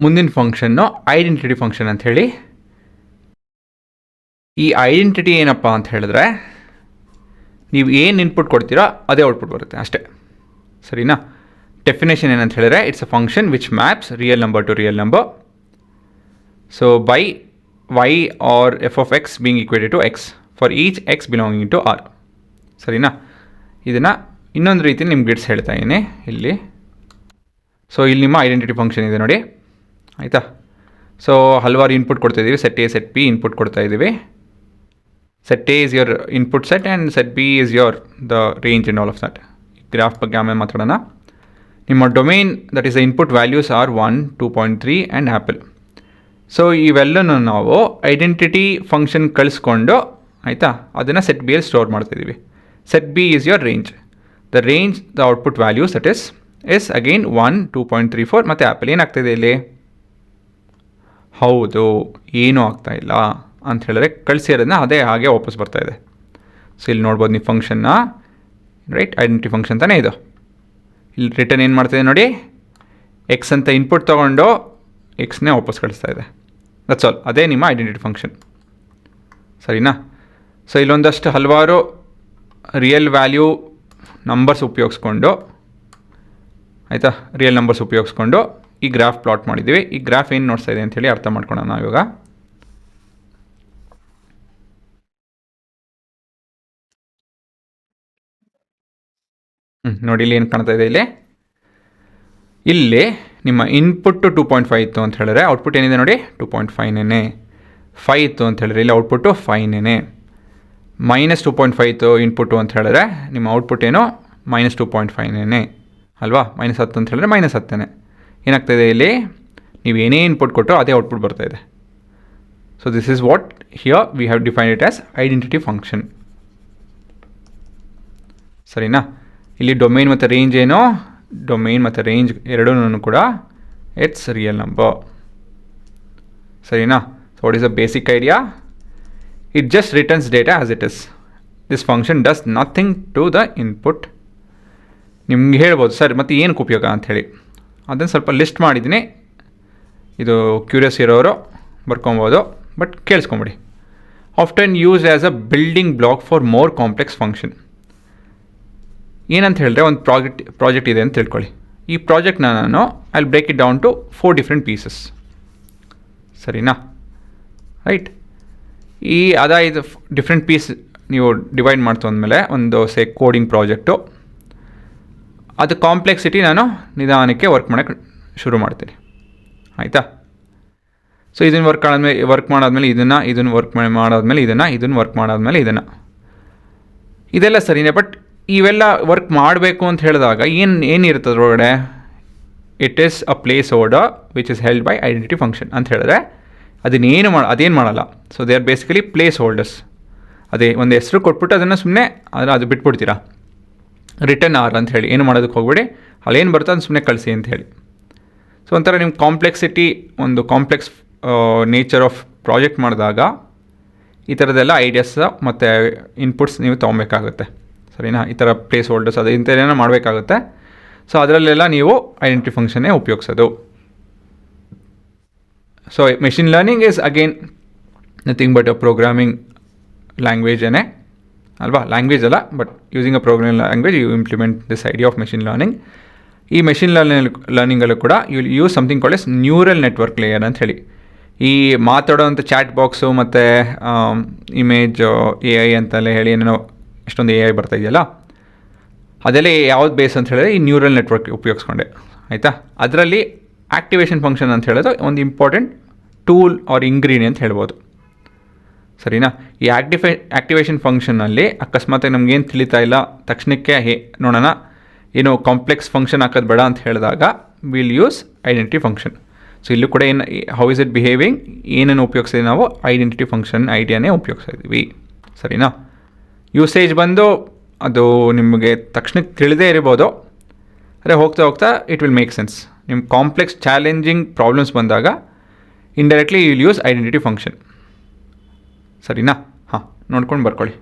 ಮುಂದಿನ function identity function ಅಂತ ಹೇಳಿ. ಈ ಐಡೆಂಟಿಟಿ ಏನಪ್ಪ ಅಂತ ಹೇಳಿದ್ರೆ ನೀವು ಏನು ಇನ್ಪುಟ್ ಕೊಡ್ತೀರೋ ಅದೇ ಔಟ್ಪುಟ್ ಬರುತ್ತೆ ಅಷ್ಟೇ, ಸರಿನಾ. ಡೆಫಿನೇಷನ್ ಏನಂತ ಹೇಳಿದ್ರೆ it's a function which maps real number two real number. So by y or f of x being equated to x for each x belonging to R. ಸರಿನಾ. ಇದನ್ನು ಇನ್ನೊಂದು ರೀತಿ ನಿಮ್ಗೆ ಗಿಡ್ಸ್ ಹೇಳ್ತಾ ಇದ್ದೀನಿ ಇಲ್ಲಿ. ಸೊ ಇಲ್ಲಿ ನಿಮ್ಮ ಐಡೆಂಟಿಟಿ ಫಂಕ್ಷನ್ ಇದೆ ನೋಡಿ, ಆಯಿತಾ. ಸೊ ಹಲವಾರು ಇನ್ಪುಟ್ ಕೊಡ್ತಾ ಇದ್ದೀವಿ, set A set B input ಕೊಡ್ತಾ ಇದ್ದೀವಿ. Set A is your input set and set B is your the range and all of that. Graph ಬಗ್ಗೆ ಆಮೇಲೆ ಮಾತಾಡೋಣ. ನಿಮ್ಮ domain that is the input values are 1, 2.3 and apple. So ಇವೆಲ್ಲನೂ ನಾವು identity function ಕಳಿಸ್ಕೊಂಡು, ಆಯಿತಾ, ಅದನ್ನು ಸೆಟ್ ಬಿಯಲ್ಲಿ ಸ್ಟೋರ್ ಮಾಡ್ತಾಯಿದ್ದೀವಿ. Set B is your range. The range the output values that is again 1, 2.34 ಮತ್ತು ಆ್ಯಪಲ್. ಏನಾಗ್ತಾಯಿದೆ ಇಲ್ಲಿ? ಹೌದು, ಏನೂ ಆಗ್ತಾಯಿಲ್ಲ ಅಂತ ಹೇಳಿದ್ರೆ ಕಳಿಸಿರೋದನ್ನ ಅದೇ ಹಾಗೆ ವಾಪಸ್ ಬರ್ತಾಯಿದೆ. ಸೊ ಇಲ್ಲಿ ನೋಡ್ಬೋದು ನೀವು ಫಂಕ್ಷನ್ನ, ರೈಟ್, ಐಡೆಂಟಿಟಿ ಫಂಕ್ಷನ್ ತಾನೇ ಇದು. ಇಲ್ಲಿ ರಿಟರ್ನ್ ಏನು ಮಾಡ್ತಾಯಿದೆ ನೋಡಿ, ಎಕ್ಸ್ ಅಂತ ಇನ್ಪುಟ್ ತೊಗೊಂಡು ಎಕ್ಸ್ನೇ ವಾಪಸ್ ಕಳಿಸ್ತಾ ಇದೆ. That's all. ಅದೇ ನಿಮ್ಮ ಐಡೆಂಟಿಟಿ ಫಂಕ್ಷನ್, ಸರಿನಾ. ಸೊ ಇಲ್ಲೊಂದಷ್ಟು ಹಲವಾರು ರಿಯಲ್ ವ್ಯಾಲ್ಯೂ ನಂಬರ್ಸ್ ಉಪಯೋಗಿಸ್ಕೊಂಡು, ಆಯಿತಾ, ರಿಯಲ್ ನಂಬರ್ಸ್ ಉಪಯೋಗಿಸ್ಕೊಂಡು ಈ ಗ್ರಾಫ್ ಪ್ಲಾಟ್ ಮಾಡಿದ್ದೀವಿ. ಈ ಗ್ರಾಫ್ ಏನು ನೋಡ್ತಾ ಇದೆ ಅಂಥೇಳಿ ಅರ್ಥ ಮಾಡ್ಕೊಳ್ಳೋಣ ನಾವು ಇವಾಗ. ನೋಡಿ ಇಲ್ಲಿ ಏನು ಕಾಣ್ತಾ ಇದೆ ಇಲ್ಲಿ ನಿಮ್ಮ ಇನ್ಪುಟ್ಟು 2.5 ಇತ್ತು ಅಂತ ಹೇಳಿದ್ರೆ ಔಟ್ಪುಟ್ ಏನಿದೆ ನೋಡಿ 2.5ನೇ. 5 ಇತ್ತು ಅಂತ ಹೇಳಿದ್ರೆ ಇಲ್ಲಿ ಔಟ್ಪುಟ್ಟು 5ನೇ. -2.5 ಇತ್ತು ಇನ್ಪುಟ್ಟು ಅಂತ ಹೇಳಿದ್ರೆ ನಿಮ್ಮ ಔಟ್ಪುಟ್ ಏನೋ -2.5ನೇ ಅಲ್ವಾ. -10 ಅಂತ ಹೇಳಿದ್ರೆ -10ನೇ. ಏನಾಗ್ತಾಯಿದೆ ಇಲ್ಲಿ, ನೀವು ಏನೇ ಇನ್ಪುಟ್ ಕೊಟ್ಟರು ಅದೇ ಔಟ್ಪುಟ್ ಬರ್ತಾಯಿದೆ. So this is what here we have defined it as identity function, ಸರಿನಾ. ಇಲ್ಲಿ ಡೊಮೈನ್ ಮತ್ತು ರೇಂಜ್ ಏನೋ, ಡೊಮೈನ್ ಮತ್ತು ರೇಂಜ್ ಎರಡೂ ಕೂಡ ಇಟ್ಸ್ ರಿಯಲ್ ನಂಬರ್, ಸರಿನಾ. So what is the basic idea? It just returns data as it is. This function does nothing to the input. ನಿಮ್ಗೆ ಹೇಳ್ಬೋದು ಸರ್ ಮತ್ತು ಏನಕ್ಕೆ ಉಪಯೋಗ ಅಂಥೇಳಿ, ಅದನ್ನು ಸ್ವಲ್ಪ ಲಿಸ್ಟ್ ಮಾಡಿದ್ದೀನಿ. ಇದು ಕ್ಯೂರಿಯಸ್ ಇರೋರು ಬರ್ಕೊಬೋದು, ಬಟ್ ಕೇಳಿಸ್ಕೊಂಬಿಡಿ. Often use as a building block for more complex function. ಏನಂತ ಹೇಳಿದ್ರೆ ಒಂದು ಪ್ರಾಜೆಕ್ಟ್ ಇದೆ ಅಂತ ತಿಳ್ಕೊಳ್ಳಿ. ಈ ಪ್ರಾಜೆಕ್ಟ್ನ ನಾನು I will break it down to 4 different pieces, ಸರಿನಾ, ರೈಟ್. ಈ ಅದಾಯಿತು ಡಿಫ್ರೆಂಟ್ ಪೀಸ್ ನೀವು ಡಿವೈಡ್ ಮಾಡ್ತು ಅಂದಮೇಲೆ ಒಂದು ಕೋಡಿಂಗ್ ಪ್ರಾಜೆಕ್ಟು, ಅದು ಕಾಂಪ್ಲೆಕ್ಸಿಟಿ ನಾನು ನಿಧಾನಕ್ಕೆ ವರ್ಕ್ ಮಾಡೋಕ್ಕೆ ಶುರು ಮಾಡ್ತೀನಿ, ಆಯಿತಾ. ಸೊ ಇದನ್ನು ವರ್ಕ್ ಮಾಡಾದ್ಮೇಲೆ ಇದನ್ನು ವರ್ಕ್ ಮಾಡಾದ್ಮೇಲೆ ಇದನ್ನು ವರ್ಕ್ ಮಾಡಾದ್ಮೇಲೆ ಇದೆಲ್ಲ ಸರಿನೇ. ಬಟ್ ಇವೆಲ್ಲ ವರ್ಕ್ ಮಾಡಬೇಕು ಅಂತ ಹೇಳಿದಾಗ ಏನಿರುತ್ತೆ ಅದರೊಳಗಡೆ? It is a place holder which is held by identity function ಅಂತ ಹೇಳಿದ್ರೆ ಅದೇನು ಮಾಡಲ್ಲ. So they are basically place holders. ಅದೇ ಒಂದು ಹೆಸರು ಕೊಟ್ಬಿಟ್ಟು ಅದನ್ನು ಸುಮ್ಮನೆ ಅದು ಬಿಟ್ಬಿಡ್ತೀರಾ. ರಿಟರ್ನ್ ಆರ್ ಅಂತ ಹೇಳಿ ಏನು ಮಾಡೋದಕ್ಕೆ ಹೋಗ್ಬೇಡಿ, ಅಲ್ಲೇನು ಬರುತ್ತೆ ಅದು ಸುಮ್ಮನೆ ಕಳಿಸಿ ಅಂತ ಹೇಳಿ. ಸೊ ಒಂಥರ ನಿಮ್ಮ ಕಾಂಪ್ಲೆಕ್ಸಿಟಿ, ಒಂದು ಕಾಂಪ್ಲೆಕ್ಸ್ ನೇಚರ್ ಆಫ್ ಪ್ರಾಜೆಕ್ಟ್ ಮಾಡಿದಾಗ ಈ ಥರದ್ದೆಲ್ಲ ಐಡಿಯಾಸ್ ಮತ್ತು ಇನ್ಪುಟ್ಸ್ ನೀವು ತೊಗೊಬೇಕಾಗುತ್ತೆ, ಸರಿನಾ. ಈ ಥರ ಪ್ಲೇಸ್ ಹೋಲ್ಡರ್ಸ್ ಅದು ಇಂಥದ್ದೇನೋ ಮಾಡಬೇಕಾಗುತ್ತೆ. ಸೊ ಅದರಲ್ಲೆಲ್ಲ ನೀವು ಐಡೆಂಟಿಟಿ ಫಂಕ್ಷನ್ನೇ ಉಪಯೋಗಿಸೋದು. So machine learning is again nothing but a programming language ಅಲ್ವಾ. ಲ್ಯಾಂಗ್ವೇಜ್ ಅಲ್ಲ, but using a programming language you implement this idea of machine learning. ಈ ಮೆಷಿನ್ ಲರ್ನಿಂಗಲ್ಲೂ ಕೂಡ you use something called as neural network layer ಅಂತ ಹೇಳಿ. ಈ ಮಾತಾಡೋವಂಥ chat box ಮತ್ತು ಇಮೇಜ್ AI ಅಂತಲೇ ಹೇಳಿ ಏನೇನೋ ಎಷ್ಟೊಂದು AI ಬರ್ತಾ ಇದೆಯಲ್ಲ, ಅದೆಲ್ಲ ಯಾವ್ದು ಬೇಸ್ ಅಂತ ಹೇಳಿದ್ರೆ ಈ ನ್ಯೂರಲ್ ನೆಟ್ವರ್ಕ್ ಉಪಯೋಗಿಸ್ಕೊಂಡೆ, ಆಯಿತಾ. ಅದರಲ್ಲಿ ಆ್ಯಕ್ಟಿವೇಷನ್ ಫಂಕ್ಷನ್ ಅಂತ ಹೇಳೋದು ಒಂದು ಇಂಪಾರ್ಟೆಂಟ್ ಟೂಲ್ ಆರ್ ಇಂಗ್ರೀಡಿಯಂಟ್ ಹೇಳ್ಬೋದು, ಸರಿನಾ. ಈ ಆ್ಯಕ್ಟಿವೇಷನ್ ಫಂಕ್ಷನಲ್ಲಿ ಅಕಸ್ಮಾತಾಗಿ ನಮಗೇನು ತಿಳಿತಾ ಇಲ್ಲ, ತಕ್ಷಣಕ್ಕೆ ನೋಡೋಣ ಏನು ಕಾಂಪ್ಲೆಕ್ಸ್ ಫಂಕ್ಷನ್ ಹಾಕೋದು ಬೇಡ ಅಂತ ಹೇಳಿದಾಗ will use identity function. So ಇಲ್ಲೂ ಕೂಡ ಹೌ ಇಸ್ ಇಟ್ ಬಿಹೇವಿಂಗ್, ಏನೇನು ಉಪಯೋಗಿಸ್ತೀವಿ ನಾವು ಐಡೆಂಟಿಟಿ ಫಂಕ್ಷನ್ ಐಡಿಯಾನೇ ಉಪಯೋಗಿಸ್ತಾ ಇದ್ದೀವಿ, ಸರಿನಾ. ಯೂಸೇಜ್ ಬಂದು ಅದು ನಿಮಗೆ ತಕ್ಷಣಕ್ಕೆ ತಿಳಿದೇ ಇರ್ಬೋದು, ಆದರೆ ಹೋಗ್ತಾ ಇಟ್ ವಿಲ್ ಮೇಕ್ ಸೆನ್ಸ್. ನಿಮ್ಮ ಕಾಂಪ್ಲೆಕ್ಸ್ ಚಾಲೆಂಜಿಂಗ್ ಪ್ರಾಬ್ಲಮ್ಸ್ ಬಂದಾಗ indirectly you will use identity function, ಸರಿನಾ. ಹಾಂ, ನೋಡ್ಕೊಂಡು ಬರ್ಕೊಳ್ಳಿ.